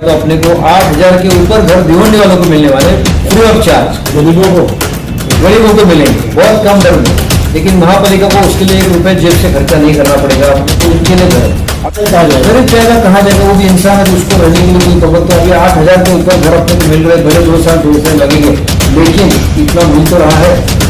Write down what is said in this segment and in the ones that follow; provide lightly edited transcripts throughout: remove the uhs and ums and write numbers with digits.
तो अपने को 8,000 के ऊपर घर भिवंडी वालों को मिलने वाले फ्री ऑफ चार्ज गरीबों को मिलेंगे बहुत कम दर में। लेकिन महापालिका को उसके लिए 1 रुपए जेब से खर्चा नहीं करना पड़ेगा, तो उनके लिए घर गरीब जाएगा कहाँ जाएगा, वो भी इंसान है तो उसको रहने के लिए कोई प्रबंध। तो अभी 8,000 के ऊपर घर अपने को मिल रहे, भले 2 साल 2 साल लगेंगे, लेकिन इतना मिल तो रहा है।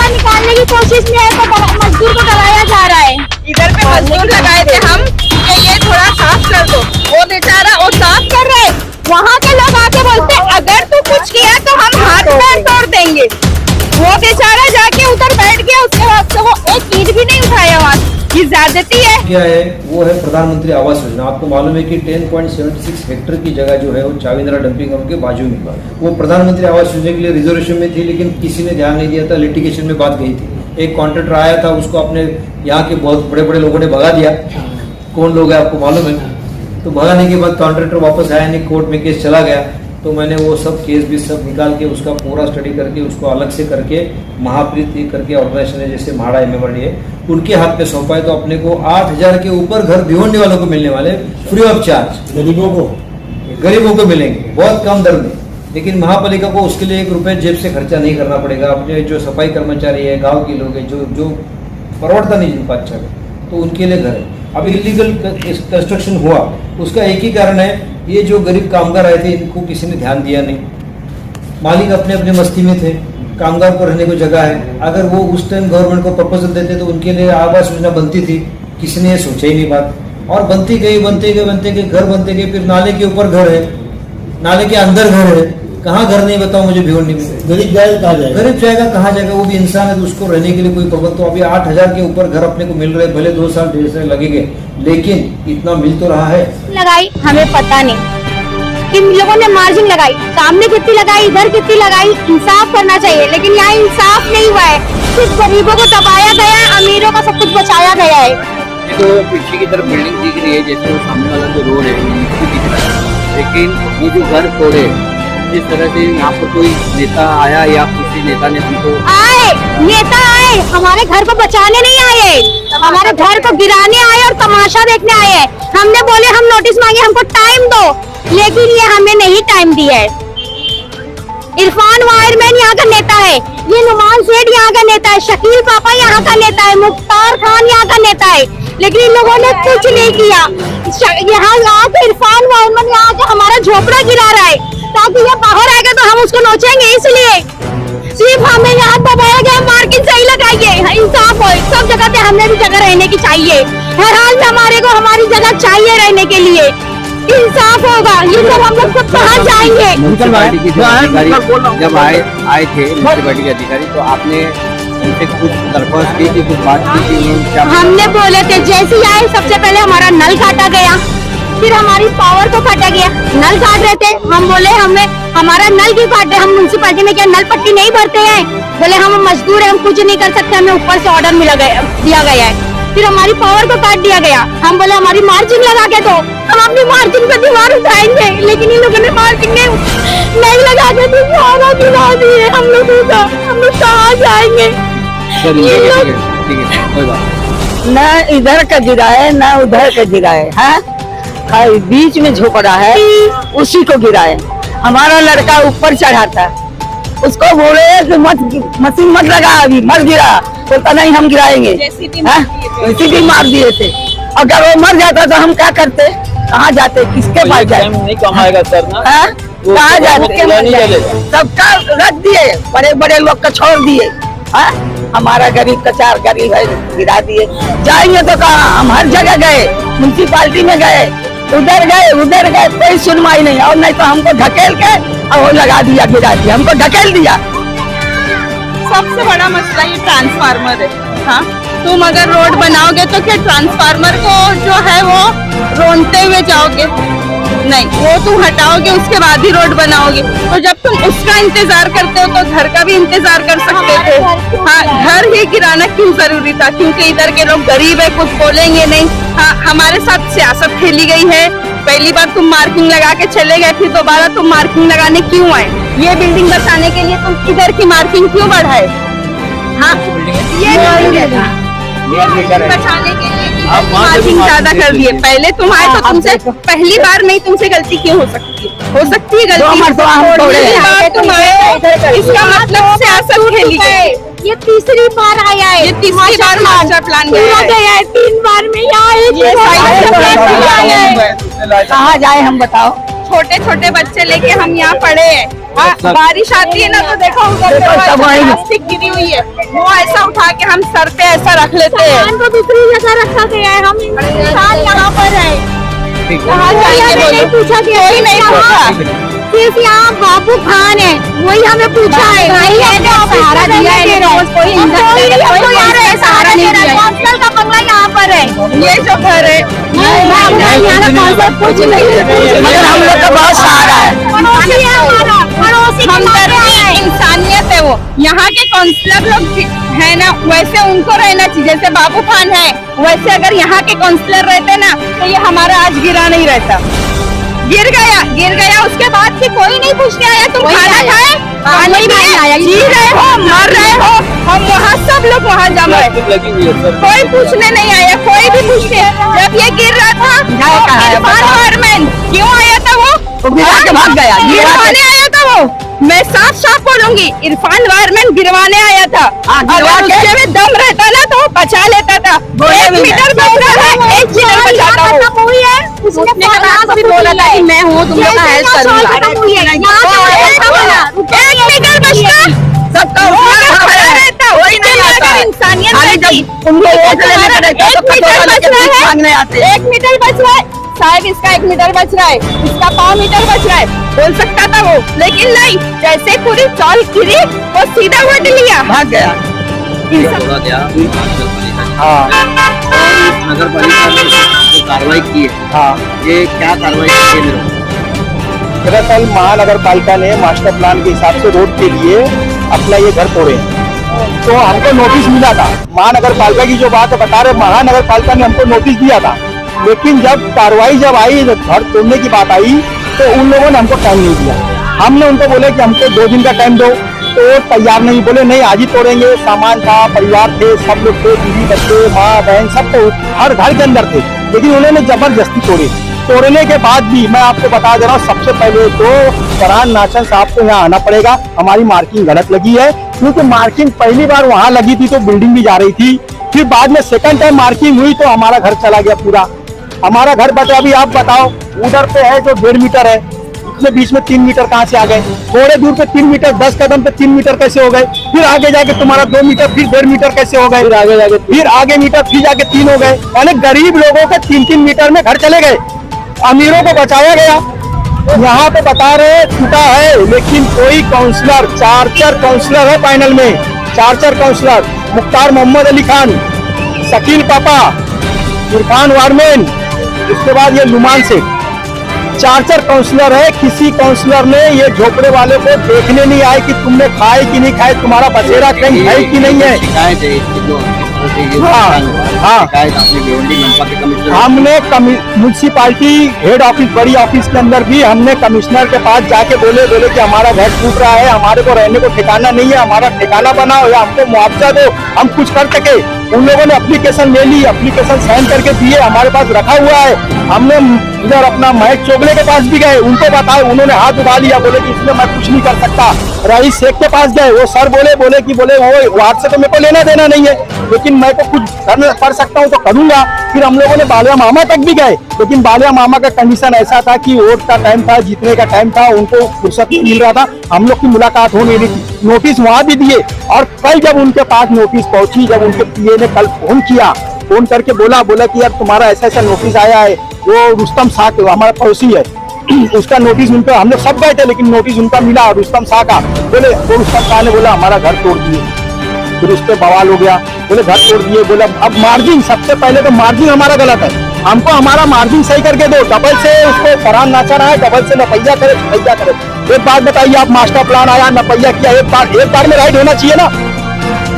निकालने की कोशिश में है तो मजदूर को डराया जा रहा है। इधर पे मजदूर लगाए थे हम कि ये थोड़ा साफ कर दो, वो बेचारा वो साफ कर रहे। वहाँ के लोग आके बोलते अगर तू कुछ किया तो हम हाथ पैर तोड़ देंगे। वो बेचारा जाके उधर बैठ गया, उसके बाद से वो एक ईंट भी नहीं उठाया। वहाँ ये ज्यादती है। क्या है वो है प्रधानमंत्री आवास योजना। आपको मालूम है कि 10.76 हेक्टेयर की जगह जो है वो चाविंद्रा डंपिंग ग्राउंड के बाजू में, वो प्रधानमंत्री आवास योजना के लिए रिजर्वेशन में थी, लेकिन किसी ने ध्यान नहीं दिया था, लिटिगेशन में बात गई थी। एक कॉन्ट्रैक्टर आया था, उसको अपने यहाँ के बहुत बड़े बड़े लोगों ने भगा दिया। कौन लोग है आपको मालूम है? तो भगाने के बाद कॉन्ट्रैक्टर वापस आया नहीं, कोर्ट में केस चला गया। तो मैंने वो सब केस भी सब निकाल के उसका पूरा स्टडी करके उसको अलग से करके महाप्रीत करके ऑर्गेनाइजेशन है जैसे म्हाडा MMRD है, उनके हाथ में सौंपा है। तो अपने को 8,000 के ऊपर घर भिवंडी वालों को मिलने वाले फ्री ऑफ चार्ज गरीबों को मिलेंगे बहुत कम दर में। लेकिन महापालिका को उसके लिए 1 रुपए जेब से खर्चा नहीं करना पड़ेगा। अपने जो सफाई कर्मचारी है, गाँव के लोग हैं, जो परवड़ता नहीं जिनको अच्छा है, तो उनके लिए घर है। अभी इलीगल कंस्ट्रक्शन हुआ, उसका एक ही कारण है, ये जो गरीब कामगार आए थे इनको किसी ने ध्यान दिया नहीं। मालिक अपने अपने मस्ती में थे, कामगार को रहने को जगह है। अगर वो उस टाइम गवर्नमेंट को प्रपोजल देते तो उनके लिए आवास योजना बनती थी, किसी ने ये सोचा ही नहीं बात। और बनती गई घर बनते गए, फिर नाले के ऊपर घर है, नाले के अंदर घर है। कहाँ घर नहीं बताओ मुझे भिवंडी में? गरीब जाएगा कहाँ जाएगा, वो भी इंसान है तो उसको रहने के लिए कोई प्रबंध। तो अभी 8,000 के ऊपर घर अपने को मिल रहे, भले 2 साल 1.5 साल लगेंगे, लेकिन इतना मिल तो रहा है। लगाई हमें पता नहीं, किन लोगों ने मार्जिन लगाई, सामने कितनी लगाई, इधर कितनी लगाई। इंसाफ करना चाहिए, लेकिन यहाँ इंसाफ नहीं हुआ है। सिर्फ गरीबों को दबाया गया है, अमीरों का सब कुछ बचाया गया है। तो पीछे की तरफ बिल्डिंग दिख रही है, जैसे वो सामने वाला जो रोड है दिख रहा है, लेकिन ये जो घर तोड़े जिस तरह से यहाँ पर कोई नेता आया या किसी नेता ने हमको नेता आए, हमारे घर को बचाने नहीं आए, हमारे घर को गिराने आए और तमाशा देखने आए हैं। हमने बोले हम नोटिस मांगे, हमको टाइम दो, लेकिन ये हमें नहीं टाइम दिया है। इरफान वायरमैन यहाँ का नेता है, ये नुमान सेठ यहाँ का नेता है, शकील पापा यहाँ का नेता है, मुख्तार खान यहाँ का नेता है, लेकिन इन लोगों ने कुछ नहीं किया। यहाँ आके इरफान वायरमैन यहाँ आके हमारा झोपड़ा गिरा रहा है, ताकि ये बाहर आएगा तो हम उसको नोचेंगे। इसलिए सिर्फ हमें यहाँ दबाया गया, मार्किंग सही लगाइए, इंसाफ हो। सब जगह पे हमें भी जगह रहने की चाहिए, हर हाल में हमारे को हमारी जगह चाहिए रहने के लिए। इंसाफ होगा, ये सब हम लोग सब कहाँ जाएंगे? जब आए थे म्यूनसिपैलिटी के अधिकारी, तो आपने उनसे कुछ दरख्वास्त की थी, कुछ बात की थी? हमने बोले थे, जैसे ही आए सबसे पहले हमारा नल काटा गया, फिर हमारी पावर को काटा गया। नल काट रहे थे, हम बोले हमें हमारा नल क्यों काट रहे, हम म्यूनसिपैलिटी में क्या नल पट्टी नहीं भरते हैं? बोले हम मजदूर हैं, हम कुछ नहीं कर सकते, हमें ऊपर से ऑर्डर दिया गया है। फिर हमारी पावर को काट दिया गया। हम बोले हमारी मार्जिन लगा के दो, हम अपनी मार्जिन पे दीवार उठाएंगे, लेकिन इन लोगों ने मार्जिन नहीं लगा के दीवार गिरा दिए। हम लोग कहाँ जाएंगे? न इधर का गिरा है न उधर का गिरा है, बीच में झोपड़ा है, उसी को गिरा है। हमारा लड़का ऊपर चढ़ा था, उसको बोले कि मशीन मत लगा, अभी मर गिरा, बोलता नहीं हम गिराएंगे। JCB मार दिए थे। अगर वो मर जाता तो हम क्या करते? कहाँ जाते, किसके पास जाते? नहीं कमाएगा सर ना, हाँ? कहाँ जाते? नहीं चलेगा। सबका रख दिए, बड़े बड़े लोग का छोड़ दिए। हाँ? हमारा गरीब का 4 गरीब है गिरा दिए। जाएंगे तो कहाँ, हम हर जगह गए, म्यूनसिपालिटी में गए, उधर गए, कोई सुनवाई नहीं। और नहीं तो हमको ढकेल के और वो लगा दिया, गिरा दिया, हमको ढकेल दिया। सबसे बड़ा मसला ये ट्रांसफार्मर है। हाँ, तुम अगर रोड बनाओगे तो क्या ट्रांसफार्मर को जो है वो रोनते हुए जाओगे? नहीं, वो तुम हटाओगे उसके बाद ही रोड बनाओगे। तो जब तुम उसका इंतजार करते हो तो घर का भी इंतजार कर सकते थे। हाँ, घर ही गिराना क्यों जरूरी था? क्योंकि इधर के लोग गरीब है, कुछ बोलेंगे नहीं। हाँ, हमारे साथ सियासत खेली गई है। पहली बार तुम मार्किंग लगा के चले गए, फिर दोबारा तुम मार्किंग लगाने क्यों आए? ये बिल्डिंग बचाने के लिए तुम इधर की मार्किंग क्यों बढ़ाए? हाँ, ये बिल्डिंग बचाने के लिए मार्किंग ज्यादा कर दिए। पहले तुम आए तो तुमसे पहली बार नहीं, तुमसे गलती क्यों हो सकती है? हो सकती है गलती, पहली बार तुम आए, इसका मतलब सियासत खेली गई। ये तीसरी बार आया है, ये तीसरी बार मास्टर प्लान पूरा गया है, 3 बार में यहाँ कहाँ जाए हम बताओ? छोटे छोटे बच्चे लेके हम यहाँ पड़े हैं। हाँ, बारिश आती है ना तो देखो उधर प्लास्टिक गिरी हुई है, वो ऐसा उठा के हम सर पे ऐसा रख लेते हैं। सामान को दूसरी जगह रखा गया है, हम इंसान यहाँ पर है। कहाँ जाएंगे नहीं पूछा गया, कोई नहीं पूछा। सिर्फ यहाँ बाबू खान है, वही हमें पूछा है। सहारा दिया है, सहारा नहीं दिया। कौंसिलर का बंगला यहाँ पर है, ये जो घर है कुछ नहीं, मगर हम लोग का बहुत सहारा है। पड़ोसी है हमारा, पड़ोसी हमदर्दी इंसानियत है वो। यहाँ के काउंसलर लोग है ना, वैसे उनको रहना चाहिए। जैसे बाबू खान है, वैसे अगर यहाँ के काउंसलर रहते ना तो ये हमारा आज गिरा नहीं रहता। गिर गया उसके बाद भी कोई नहीं पूछने आया तुम खाना खाए, पानी में जी रहे हो, मर रहे हो। हम वहाँ सब लोग वहाँ जमा है, कोई पूछने नहीं आया, कोई भी पूछने। जब ये गिर रहा था इरफान वायरमैन क्यों आया था? वो गिरा के भाग गया, गिरवाने आया था वो। मैं साफ बोलूंगी, इरफान वायरमैन गिरवाने आया था। अगर उसके में दम रहता ना तो वो बचा लेता था। 1 मीटर बच रहा है, 1 मीटर बचाता हूँ। उसने भी बोला था कि मैं हूँ, तुम लोग का हेल्प करूंगा। 1 मीटर बचता, सबका खड़ा रहता, वही नहीं आता। इंसानियत रहती। 1 मीटर बच रहा है साहब, इसका 1 मीटर बच रहा है, इसका 5 मीटर बच रहा है, बोल सकता था वो, लेकिन नहीं। जैसे पूरी चौल गिरी वो सीधा वोट लिया, भाग गया। नगर पालिका ने जो कार्रवाई की है, हाँ, ये क्या कार्रवाई की है? दरअसल महानगर पालिका ने मास्टर प्लान के हिसाब से रोड के लिए अपना ये घर तोड़े, तो हमको नोटिस मिला था। महानगर पालिका की जो बात बता रहे, महानगर पालिका ने हमको नोटिस दिया था, लेकिन जब कार्रवाई आई, घर तोड़ने की बात आई, तो उन लोगों ने हमको टाइम नहीं दिया। हमने उनको बोले कि हमको 2 दिन का टाइम दो, तो वो तैयार नहीं, बोले नहीं आज ही तोड़ेंगे। सामान था, परिवार थे, सब लोग थे, बीवी बच्चे, माँ बहन, सब तो हर घर के अंदर थे, लेकिन उन्होंने जबरदस्ती तोड़े। तोड़ने के बाद भी मैं आपको बता दे रहा हूँ, सबसे पहले तो फरहान नाचन साहब को यहाँ आना पड़ेगा। हमारी मार्किंग गलत लगी है, क्योंकि मार्किंग पहली बार वहाँ लगी थी तो बिल्डिंग भी जा रही थी, फिर बाद में सेकंड टाइम मार्किंग हुई तो हमारा घर चला गया पूरा। हमारा घर बचा। अभी आप बताओ, उधर पे है जो 1.5 मीटर है, इसमें बीच में 3 मीटर कहाँ से आ गए? थोड़े दूर पे 3 मीटर, 10 कदम पे 3 मीटर कैसे हो गए? फिर आगे जाके तुम्हारा 2 मीटर, फिर 1.5 मीटर कैसे हो गए? फिर आगे मीटर, फिर जाके 3 हो गए। यानी गरीब लोगों के 3-3 मीटर में घर चले गए, अमीरों को बचाया गया। यहाँ पे बता रहे टूटा है, लेकिन कोई काउंसलर, 4 काउंसलर है पैनल में, 4 काउंसलर, मुख्तार मोहम्मद अली खान, शकील पापा, इरफान वायरमैन, उसके बाद ये नुमान शेख, 4 काउंसलर है। किसी काउंसलर ने ये झोपड़े वाले को देखने नहीं आए कि तुमने खाए कि नहीं खाए, तुम्हारा बसेरा कहीं है कि नहीं है। शिकायत है इसकी जो हाँ, शिकायत आपने भिवंडी मनपा के कमिश्नर, हमने म्यूनसिपालिटी हेड ऑफिस, बड़ी ऑफिस के अंदर भी हमने कमिश्नर के पास जाके बोले कि हमारा घर टूट रहा है, हमारे को रहने को ठिकाना नहीं है, हमारा ठिकाना बनाओ या हमको मुआवजा दो, हम कुछ कर सके। उन लोगों ने एप्लीकेशन ले ली, एप्लीकेशन साइन करके दिए, हमारे पास रखा हुआ है। हमने इधर अपना महेश चोगले के पास भी गए, उनको बताए, उन्होंने हाथ उठा लिया, बोले कि इसमें मैं कुछ नहीं कर सकता। रईस शेख के पास गए, वो सर बोले कि वो वार्ड से तो मेरे को लेना देना नहीं है, लेकिन मैं तो कुछ कर सकता हूँ तो करूंगा। फिर हम लोगों ने बालिया मामा तक भी गए, लेकिन बालिया मामा का कंडीशन ऐसा था कि वोट का टाइम था, जीतने का टाइम था, उनको फुर्सत नहीं मिल रहा था, हम लोग की मुलाकात हो नहीं रही थी। नोटिस वहां भी दिए, और कल जब उनके पास नोटिस पहुंची, जब उनके पीए ने कल फोन किया, फोन करके बोला कि यार तुम्हारा ऐसा ऐसा नोटिस आया है, वो रुस्तम शाह हमारा पड़ोसी है, उसका नोटिस उनको, हम लोग सब गए थे लेकिन नोटिस उनका मिला रुस्तम शाह का। बोले वो रुस्तम शाह ने बोला हमारा घर तोड़ दिए, फिर उस पर बवाल हो गया, बोले घर तोड़ दिए। बोले अब मार्जिन, सबसे पहले तो मार्जिन हमारा गलत है, हमको हमारा मार्जिन सही करके दो। डबल से उसको फरहान नाचा रहा है, डबल से नपैया करे छपैया करे। एक बात बताइए, आप मास्टर प्लान आया, नपैया किया, एक बार में राइट होना चाहिए ना,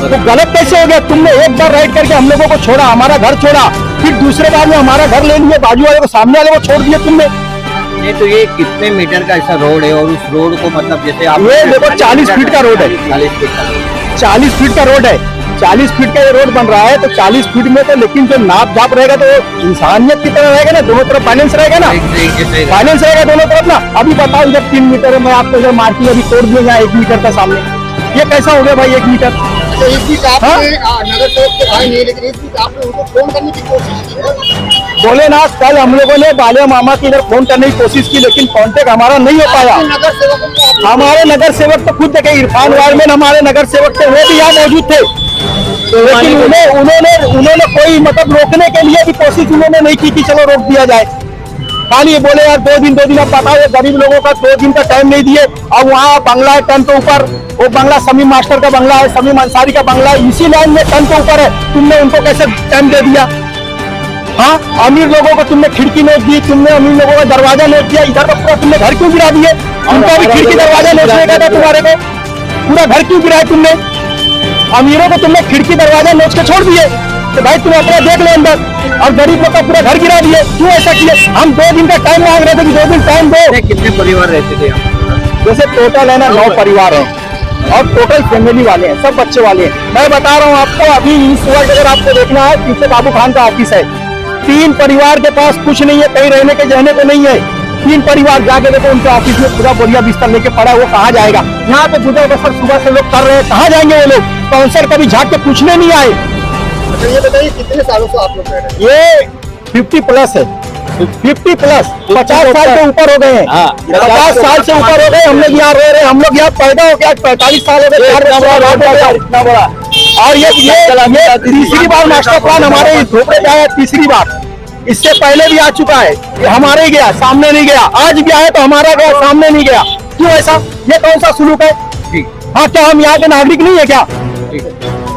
तो गलत कैसे हो गया? तुमने एक बार राइट करके हम लोगों को छोड़ा, हमारा घर छोड़ा, फिर दूसरे बार में हमारा घर ले लिए, बाजू वाले को, सामने वाले को छोड़ दिए तुमने। ये तो ये कितने मीटर का ऐसा रोड है, और उस रोड को मतलब जैसे आप ये देखो 40 फीट का रोड है, 40 फीट का रोड 40 फीट का रोड है, 40 फीट का ये रोड बन रहा है, तो 40 फीट में तो लेकिन जो नाप झाप रहेगा तो इंसानियत की तरह रहेगा ना, दोनों तरफ बैलेंस रहेगा ना, बैलेंस रहेगा दोनों तरफ ना। अभी बताओ इधर 3 मीटर है, मैं आपको इधर मार्किंग अभी तोड़ दिया यहाँ 1 मीटर का सामने, ये कैसा हो गया भाई 1 मीटर? इस बीच आपने नगर सेवक के भाई नहीं, लेकिन इस बीच आपने उनको फोन करने की कोशिश की है। बोले ना, कल हम लोगों ने बालिया मामा की इधर फोन करने की कोशिश की, लेकिन कांटेक्ट हमारा नहीं हो पाया। नगर सेवकों को हमारे नगर सेवक तो खुद देखे, इरफान वायरमैन हमारे नगर सेवक थे, वो भी यहाँ मौजूद थे, लेकिन उन्होंने कोई मतलब रोकने के लिए भी कोशिश उन्होंने नहीं की कि चलो रोक दिया जाए। खाली ये बोले यार 2 दिन अब बताओ, ये गरीब लोगों का 2 दिन का टाइम नहीं दिए। अब वहाँ बंगला है टन के ऊपर, वो बंगला समीम मास्टर का बंगला है, समीम अंसारी का बंगला है, इसी लाइन में टन के ऊपर है, तुमने उनको कैसे टाइम दे दिया? हाँ, अमीर लोगों को तुमने खिड़की नोच दी, तुमने अमीर लोगों का दरवाजा नोच दिया, इधर का पूरा तुमने घर क्यों गिरा दिए? उनका भी खिड़की दरवाजा नोचने का था तुम्हारे को, पूरा घर क्यों गिराया तुमने? अमीरों को तुमने खिड़की दरवाजा नोच के छोड़ दिए, तो भाई तुम अपना देख लो अंदर, और गरीब लोग का पूरा घर गिरा दिए, क्यों ऐसा किए? हम 2 दिन का टाइम मांग रहे थे कि 2 दिन टाइम दो। कितने परिवार रहते थे यहाँ? जैसे टोटल है ना 9 परिवार है, और टोटल फैमिली वाले हैं, सब बच्चे वाले हैं। मैं बता रहा हूँ आपको, अभी इस वक्त अगर आपको देखना है, पीछे बाबू खान का ऑफिस है, 3 परिवार के पास कुछ नहीं है, कहीं रहने के जहने को नहीं है। 3 परिवार जाके देखो, उनके ऑफिस में पूरा बोरिया बिस्तर लेके पड़ा है, वो कहाँ जाएगा? यहाँ पे गुजर बसर सुबह से लोग कर रहे हैं, कहाँ जाएंगे वो लोग? काउंसलर कभी झाँक के पूछने नहीं आए। अच्छा ये बताइए कितने सालों से आप लोग रह रहे हैं? ये 50 प्लस है, 50 प्लस 50 साल के ऊपर हो गए हैं, 50 साल से ऊपर हो गए हम लोग यहाँ रह रहे हैं। हम लोग यहाँ पैदा हो गया 45 साल हो गए, इतना बड़ा। और ये तीसरी बार मास्टर प्लान हमारे झोपड़े में आया, तीसरी बार। इससे पहले भी आ चुका है, ये हमारे ही गया, सामने नहीं गया। आज भी आया तो हमारा गया, सामने नहीं गया। क्यों ऐसा? ये कौन सा सुलूक है? हाँ, क्या हम यहाँ के नागरिक नहीं है क्या?